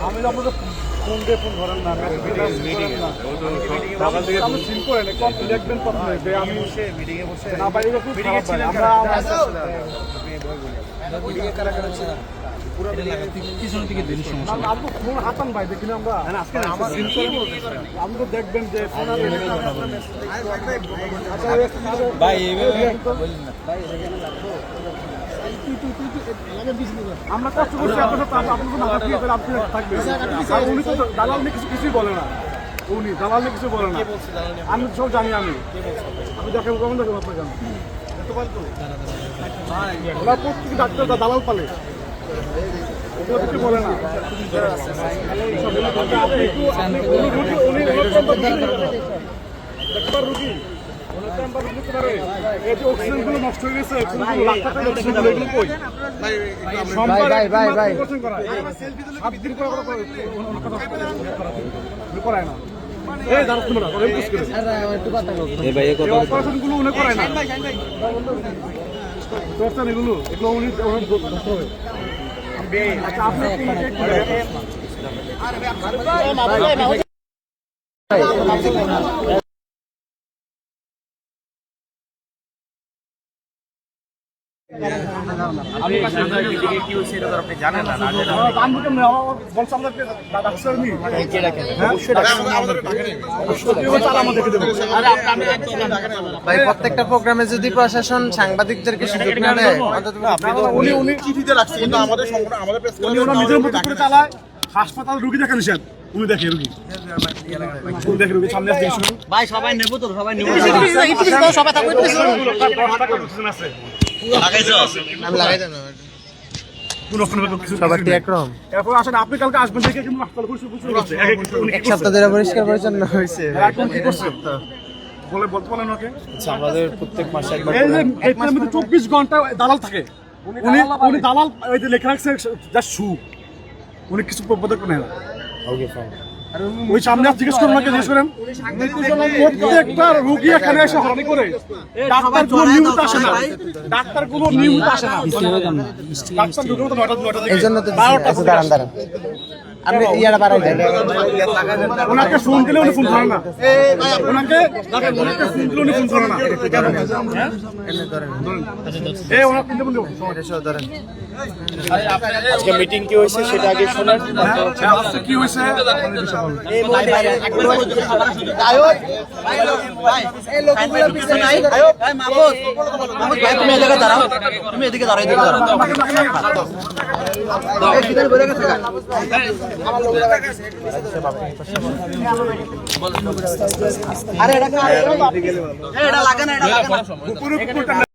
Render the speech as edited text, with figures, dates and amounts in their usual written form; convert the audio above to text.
আমি আপনাদের ফোন দিয়ে ফোন ধরেন না, আমি সিল করে নেই, কত দেখবেন কত নেই আমি মিটিংয়ে বসে না ভাই এটা খুব খারাপ ভাই। আমরা মিটিংয়ে কারা কারা ছিল পুরো পিছন থেকে দিন সমস্যা না, আপনি ফোন হাতান ভাই দেখি না আমরা আজকে আমার সিল করে আপনি তো দেখবেন যে ফোন আর আচ্ছা ভাই এইভাবে বলেন না ভাই এখানে লাগতো আমরা কষ্ট করছি আপনার আপনি থাকবেন আর উনি তো দালাল নিয়ে কিছুই বলে না, উনি দালাল নিয়ে কিছু বলে না, আমি সব জানি। আমি দেখেন কখন দেখেন আপনার কেন ওরা প্রত্যেক ডাক্তার দালাল পালে ওগুলো কিছু বলে না। রুগী অক্সিজেনগুলো নষ্ট হয়ে গেছে, করায় না অপারেশনগুলো উনি করায় না, এগুলো এগুলো উনি ধরতে হবে। আচ্ছা আপনি জানেন না ভাই প্রত্যেকটা প্রোগ্রামে যদি প্রশাসন সাংবাদিকদেরকে সুযোগ না দেয়, উনি চিঠিতে রাখছে কিন্তু আমাদের নিজের মতো করে চালায়। হাসপাতাল রুগী দেখে নিষেধ, উনি দেখে রুগী দেখে রুগী সামনে ভাই সবাই নেবো তো, সবাই নেবো সবাই থাকবে আপনি কালকে আসবেন দেখে কিন্তু এক সপ্তাহ ধরে পরিষ্কার পরিচ্ছন্ন হয়েছে বলে বলতে পারেন ওকে। আমাদের প্রত্যেক মাসে 24 ঘন্টা দালাল থাকে, উনি দালাল ওই যে লেখা রাখছে যা সু, উনি কিছু পদক্ষেপ নেয় না। ওই সামনে জিজ্ঞেস করুন, জিজ্ঞেস করেন প্রত্যেকটা রোগী এখানে এসে হরানি করে, ডাক্তার গুলো নিয়মিত আসে না, ডাক্তার গুলো নিয়মিত আসে না, ডাক্তার ঢুকে মতো 9টা এই জন্য তো দাঁড়ান আপনি ইয়ারা বাড়াই দেন। ওনাকে ফোন দিলে উনি ফোন ধরে না, ওনাকে ফোন দিলে উনি ফোন ধরে না। আজকে মিটিং কি হয়েছে সেটা আগে শোনেন। কি হয়েছে তুমি এদিকে দাঁড়াও, তুমি এদিকে দাঁড়াও, এদিকে দাঁড়াও। আরে এটা লাগে না, এটা লাগে না।